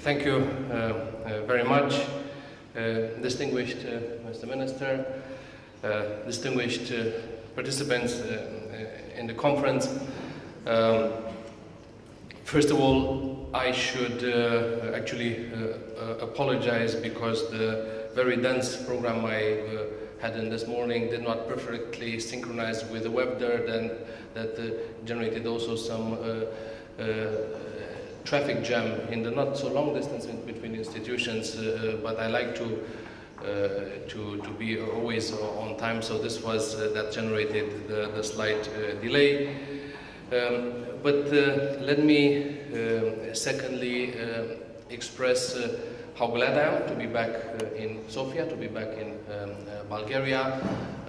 Thank you very much, distinguished Mr. Minister, distinguished participants in the conference. First of all, I should actually apologize because the very dense program I had in this morning did not perfectly synchronize with the weather, that generated also some traffic jam in the not so long distance between institutions, but I like to be always on time, so this was that generated the slight delay. But let me secondly express how glad I am to be back in Sofia, to be back in Bulgaria,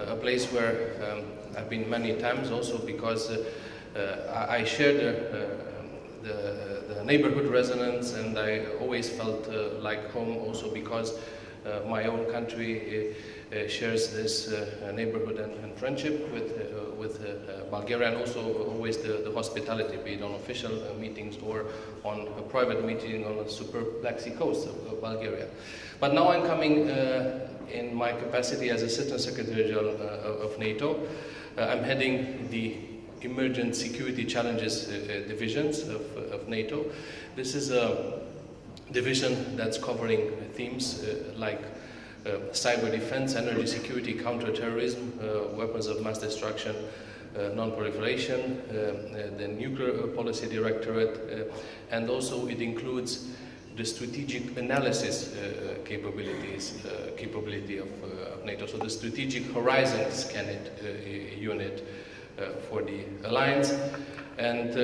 a place where I've been many times also because I share the neighborhood resonance, and I always felt like home also because my own country shares this neighborhood and friendship with Bulgaria, and also always the hospitality, be it on official meetings or on a private meeting on the superb Black Sea coast of Bulgaria. But now I'm coming in my capacity as Assistant Secretary General of NATO. I'm heading the Emergent Security Challenges divisions of NATO. This is a division that's covering themes like cyber defense, energy security, counterterrorism, weapons of mass destruction, non-proliferation, the nuclear policy directorate, and also it includes the strategic analysis capability of NATO. So the strategic horizon scanning unit for the alliance, and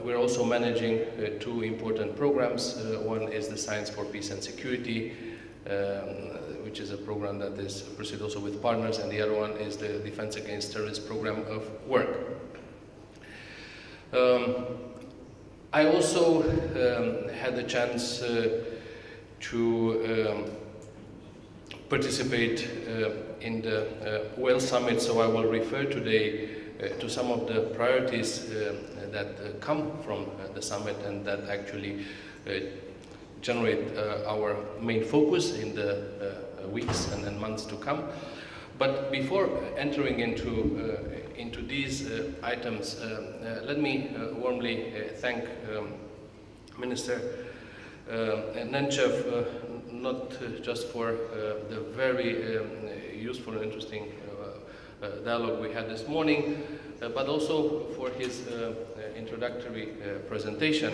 we're also managing two important programs. One is the Science for Peace and Security, which is a program that is pursued also with partners, and the other one is the Defense Against Terrorist program of work. I also had the chance to participate in the Wales Summit, so I will refer today to some of the priorities that come from the summit and that actually generate our main focus in the weeks and months to come. But before entering into these items, let me warmly thank Minister Nenchev, not just for the very useful and interesting dialogue we had this morning, but also for his introductory presentation.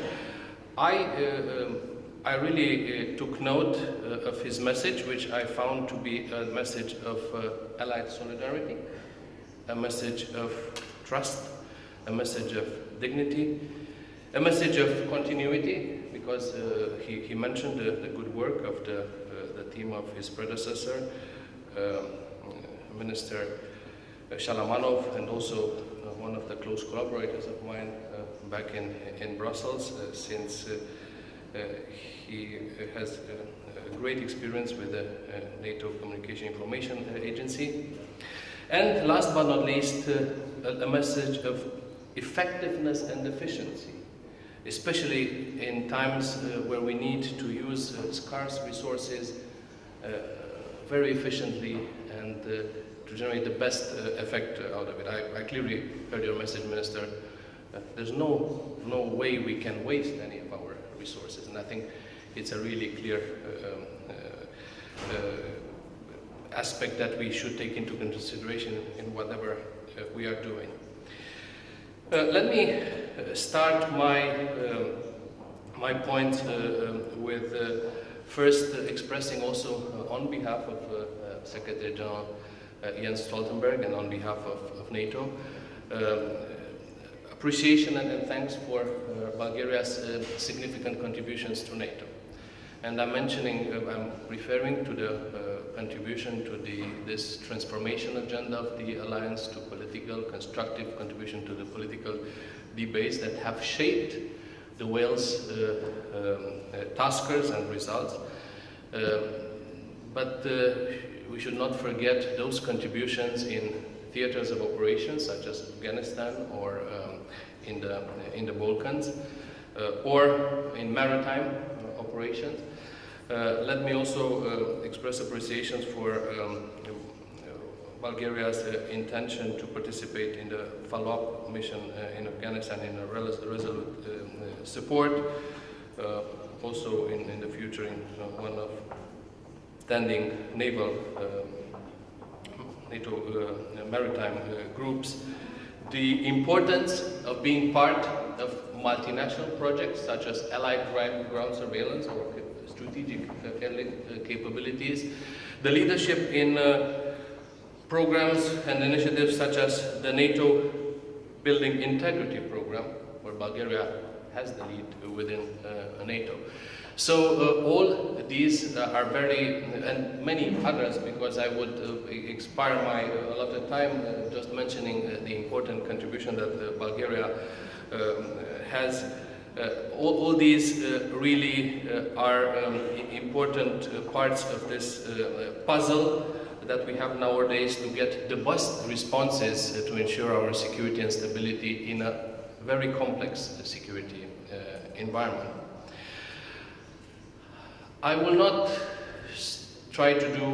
I really took note of his message, which I found to be a message of allied solidarity, a message of trust, a message of dignity, a message of continuity, because he mentioned the good work of the team of his predecessor, Minister Shalamanov, and also one of the close collaborators of mine back in Brussels, since he has a great experience with the NATO Communication Information Agency. And last but not least, a message of effectiveness and efficiency, especially in times where we need to use scarce resources very efficiently and to generate the best effect out of it. I clearly heard your message, Minister. There's no way we can waste any of our resources, and I think it's a really clear aspect that we should take into consideration in whatever we are doing. Let me start my point with first expressing also on behalf of Secretary General Jens Stoltenberg and on behalf of NATO appreciation and thanks for Bulgaria's significant contributions to NATO. And I'm referring to the contribution to this transformation agenda of the alliance, to constructive contribution to the political debates that have shaped the Wales taskers and results. But we should not forget those contributions in theaters of operations such as Afghanistan or in the Balkans, or in maritime operations. Let me also express appreciation for Bulgaria's intention to participate in the follow-up mission in Afghanistan in a resolute support, also in the future in one of standing naval NATO maritime groups. The importance of being part of multinational projects such as allied ground surveillance or strategic capabilities, the leadership in programs and initiatives such as the NATO Building Integrity Program, where Bulgaria has the lead within NATO. So all these are very, and many others, because I would expire my allotted time just mentioning the important contribution that Bulgaria has. All these really are important parts of this puzzle that we have nowadays to get the best responses to ensure our security and stability in a very complex security environment. I will not try to do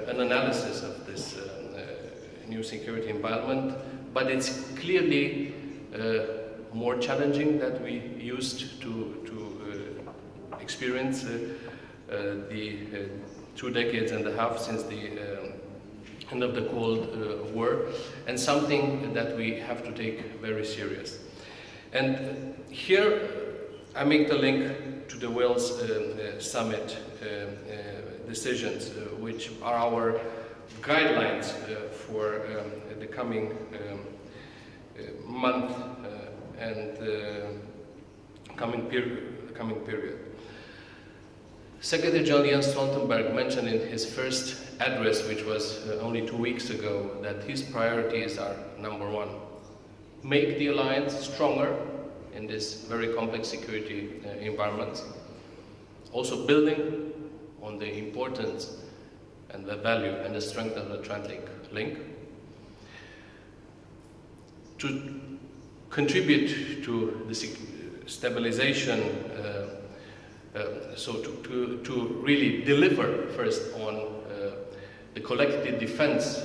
an analysis of this new security environment, but it's clearly more challenging than we used to experience the 2 decades and a half since the end of the Cold War, and something that we have to take very serious. And here I make the link to the Wales summit decisions, which are our guidelines for the coming month and coming period. Secretary General Jens Stoltenberg mentioned in his first address, which was only 2 weeks ago, that his priorities are number 1, make the alliance stronger in this very complex security environment, also building on the importance and the value and the strength of the Atlantic link, to contribute to the stabilization, so to really deliver first on the collective defense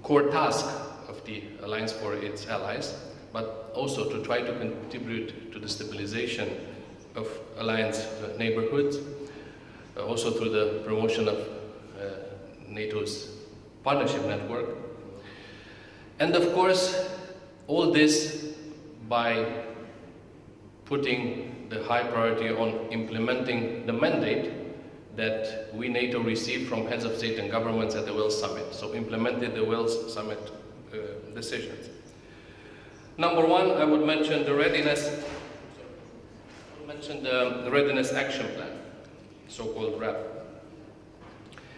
core task of the alliance for its allies, but also to try to contribute to the stabilization of alliance neighborhoods, also through the promotion of NATO's partnership network. And of course, all this by putting the high priority on implementing the mandate that we NATO received from heads of state and governments at the Wales summit. So implemented the Wales summit decisions. Number 1, I would mention the readiness. The readiness action plan, so-called RAP.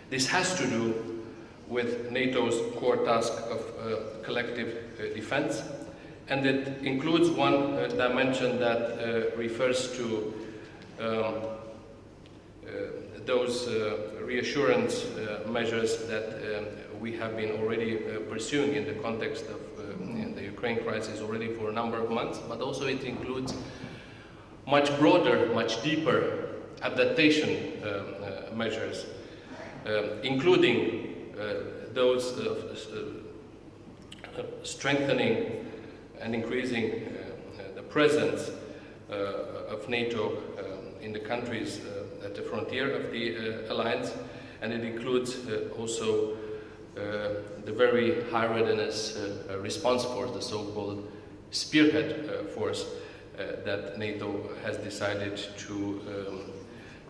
This has to do with NATO's core task of collective defense, and it includes one dimension that refers to those reassurance measures that we have been already pursuing in the context of the Ukraine crisis already for a number of months, but also it includes much broader, much deeper adaptation measures, including those strengthening and increasing the presence of NATO in the countries at the frontier of the alliance, and it includes also the very high readiness response force, the so-called spearhead force that NATO has decided to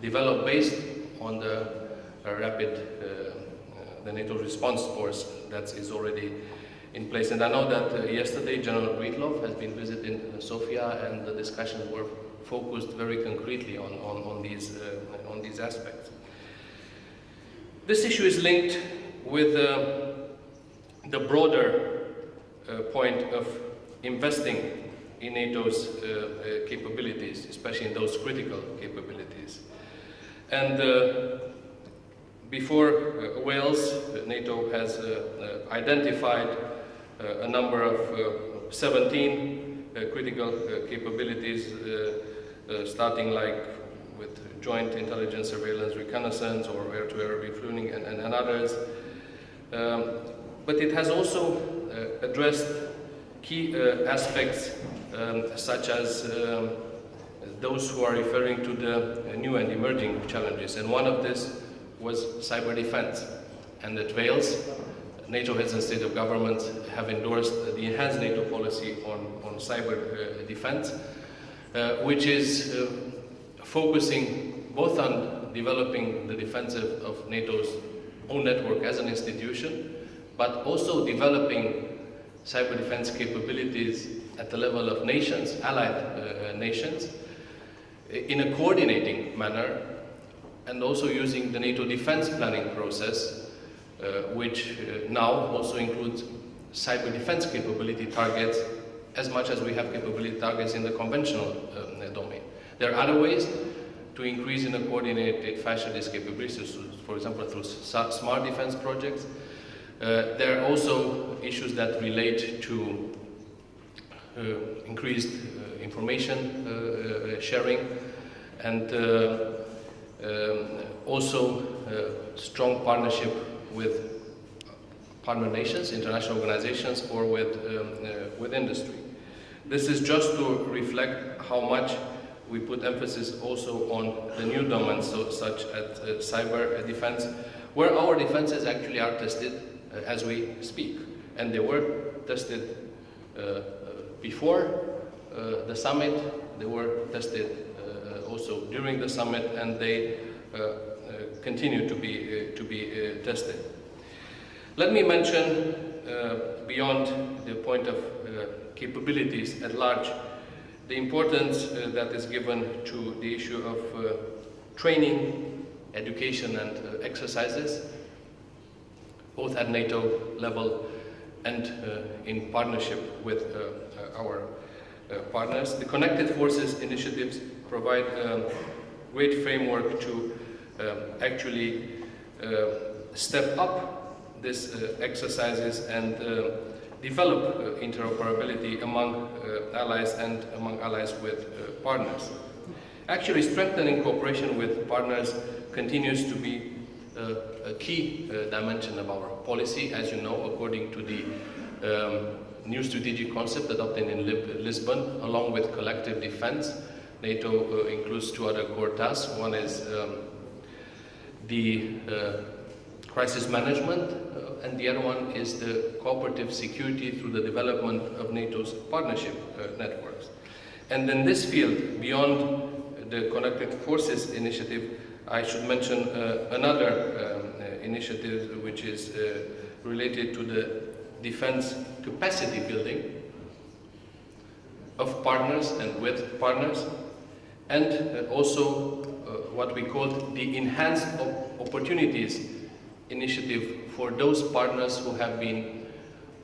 develop based on the the NATO response force that is already in place. And I know that yesterday General Breedlove has been visiting Sofia, and the discussions were focused very concretely on these aspects. This issue is linked with the broader point of investing in NATO's capabilities, especially in those critical capabilities. And before Wales, NATO has identified a number of 17 critical capabilities, starting like with joint intelligence, surveillance, reconnaissance, or air-to-air refueling, and others. But it has also addressed key aspects such as those who are referring to the new and emerging challenges. And one of this was cyber defense. And at Wales, NATO heads and state of governments have endorsed the enhanced NATO policy on cyber defense, which is focusing both on developing the defense of NATO's own network as an institution, but also developing cyber defense capabilities at the level of nations, allied nations, in a coordinating manner, and also using the NATO defense planning process, which now also includes cyber defense capability targets as much as we have capability targets in the conventional domain. There are other ways to increase in a coordinated fashion these capabilities, for example, through smart defense projects. There are also issues that relate to increased information sharing, and also strong partnership with partner nations, international organizations, or with industry. This is just to reflect how much we put emphasis also on the new domains, such as cyber defense, where our defenses actually are tested as we speak. And they were tested before the summit, they were tested also during the summit, and they continue to be tested. Let me mention, beyond the point of capabilities at large, the importance that is given to the issue of training, education, and exercises, both at NATO level and in partnership with our partners. The Connected Forces initiatives provide a great framework to actually step up these exercises and develop interoperability among allies and among allies with partners. Actually, strengthening cooperation with partners continues to be a key dimension of our policy. As you know, according to the new strategic concept adopted in Lisbon, along with collective defense, NATO includes two other core tasks. One is the crisis management, and the other one is the cooperative security through the development of NATO's partnership networks. And in this field, beyond the Connected Forces initiative, I should mention another initiative which is related to the defense capacity building of partners and with partners, and also what we call the Enhanced Opportunities initiative for those partners who have been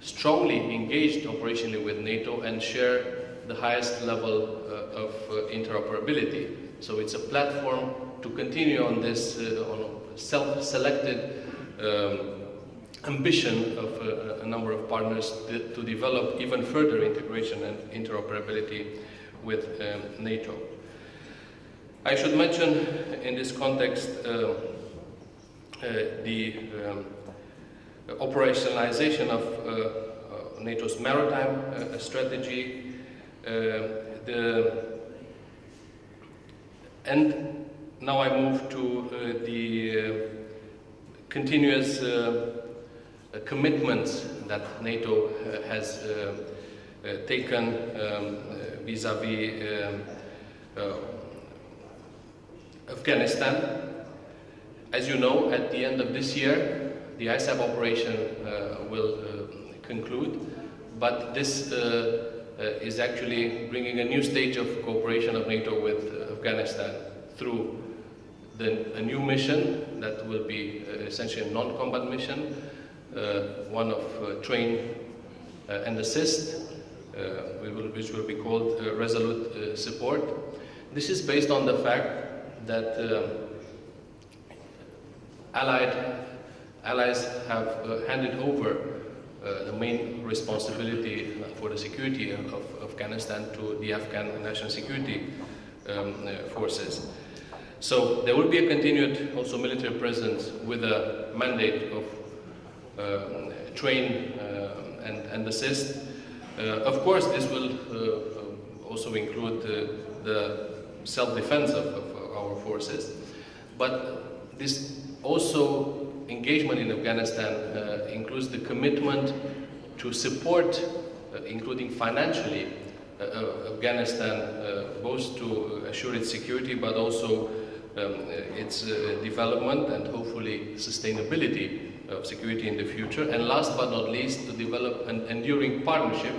strongly engaged operationally with NATO and share the highest level of interoperability. So it's a platform to continue on this on self-selected ambition of a number of partners to develop even further integration and interoperability with NATO. I should mention in this context the operationalization of NATO's maritime strategy, and now I move to the continuous commitments that NATO has taken vis-à-vis Afghanistan. As you know, at the end of this year, the ISAF operation will conclude, but this is actually bringing a new stage of cooperation of NATO with Afghanistan through a new mission that will be essentially a non-combat mission, one of train and assist, which will be called resolute support. This is based on the fact that allies have handed over the main responsibility for the security of Afghanistan to the Afghan National Security Forces. So there will be a continued also military presence with a mandate of train and assist. Of course, this will also include the self-defense of our forces, but this also engagement in Afghanistan includes the commitment to support, including financially, Afghanistan, both to assure its security but also its development and hopefully sustainability of security in the future. And last but not least, to develop an enduring partnership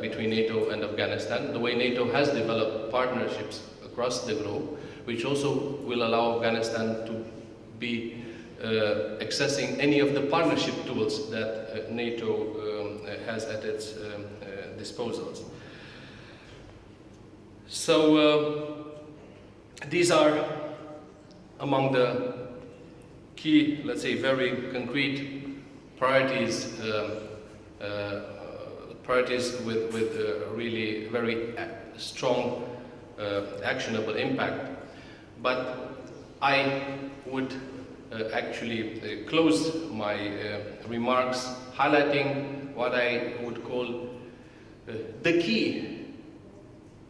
between NATO and Afghanistan, the way NATO has developed partnerships across the globe, which also will allow Afghanistan to be accessing any of the partnership tools that NATO has at its disposals. So these are among the key, let's say, very concrete priorities, with really very strong actionable impact. But I would actually close my remarks highlighting what I would call the key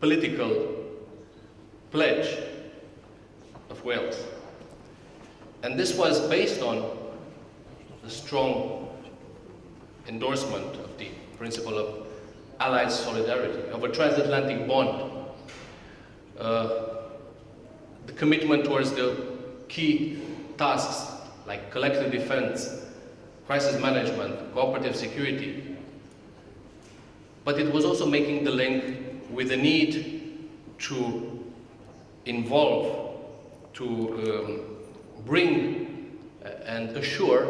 political pledge of Wales. And this was based on the strong endorsement of the principle of allied solidarity, of a transatlantic bond, the commitment towards the key tasks like collective defense, crisis management, cooperative security. But it was also making the link with the need to involve, to bring and assure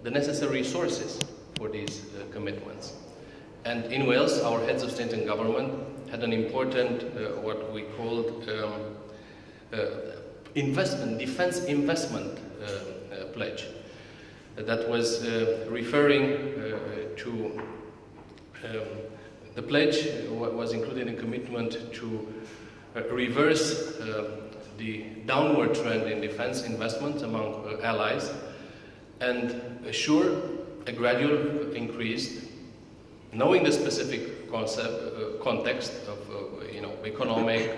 the necessary resources for these commitments. And in Wales, our heads of state and government had an important, what we called investment, defense investment pledge that was referring to the pledge was included in commitment to reverse the downward trend in defense investment among allies and assure a gradual increase, knowing the specific context of economic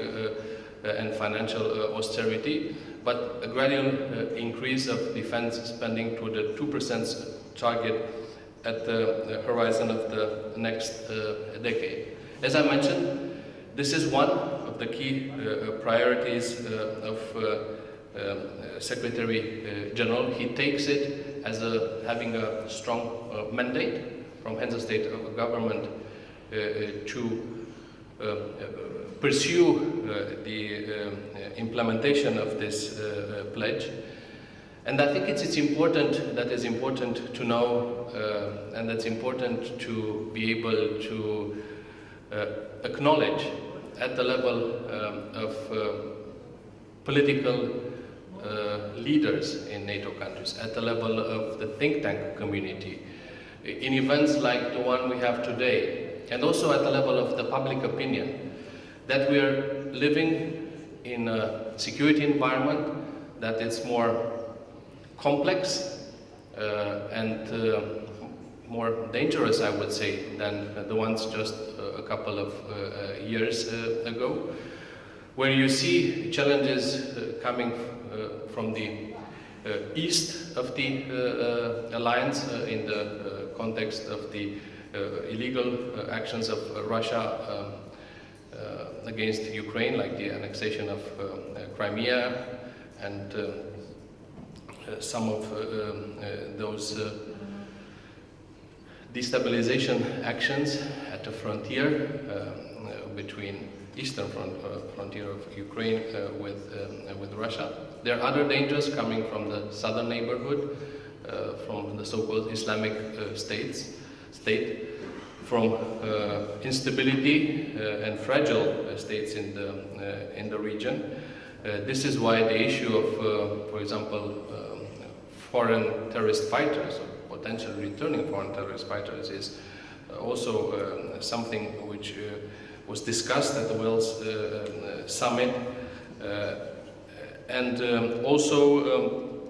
and financial austerity, but a gradual increase of defense spending to the 2% target at the horizon of the next decade. As I mentioned, this is one of the key priorities of Secretary General. He takes it as having a strong mandate from heads of state of government to pursue the implementation of this pledge. And I think it's important, that is important to know, and that's important to be able to acknowledge at the level of political leaders in NATO countries, at the level of the think tank community, in events like the one we have today, and also at the level of the public opinion, that we are living in a security environment that is more complex and more dangerous, I would say, than the ones just a couple of years ago, where you see challenges coming from the east of the alliance in the context of the illegal actions of Russia against Ukraine, like the annexation of Crimea and some of those destabilization actions at the frontier between eastern frontier of Ukraine with Russia. There are other dangers coming from the southern neighborhood, from the so-called Islamic state, from instability and fragile states in the region. This is why the issue of, for example, foreign terrorist fighters, potential returning foreign terrorist fighters is also something which was discussed at the Wales summit, and also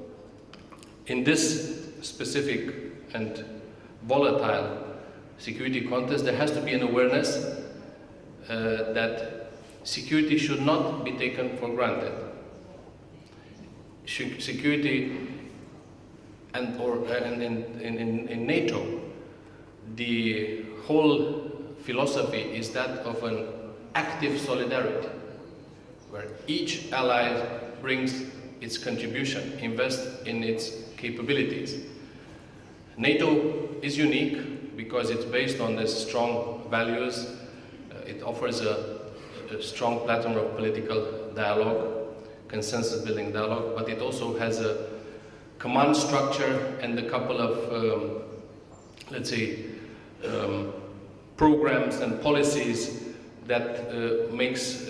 in this specific and volatile security context, there has to be an awareness that security should not be taken for granted. Security and in NATO, the whole philosophy is that of an active solidarity, where each ally brings its contribution, invests in its capabilities. NATO is unique because it's based on the strong values. It offers a strong platform of political dialogue, consensus-building dialogue, but it also has a command structure and a couple of, let's say, programs and policies that makes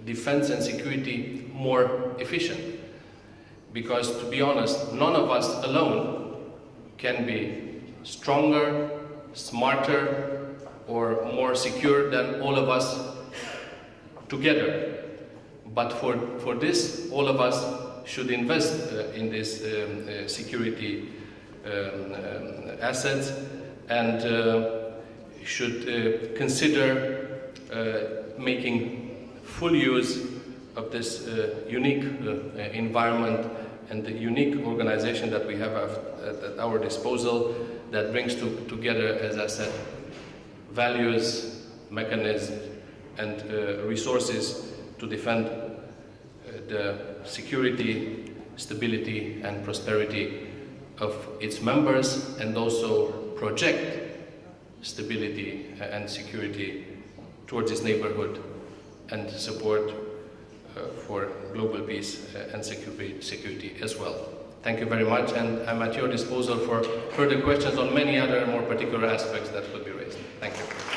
defense and security more efficient. Because, to be honest, none of us alone can be stronger, smarter, or more secure than all of us together. But for this, all of us should invest in this security assets, and should consider making full use of this unique environment and the unique organization that we have at our disposal, that brings together, as I said, values, mechanisms, and resources to defend the security, stability, and prosperity of its members, and also project stability and security towards its neighborhood, and support for global peace and security as well. Thank you very much, and I'm at your disposal for further questions on many other more particular aspects that could be raised. Thank you.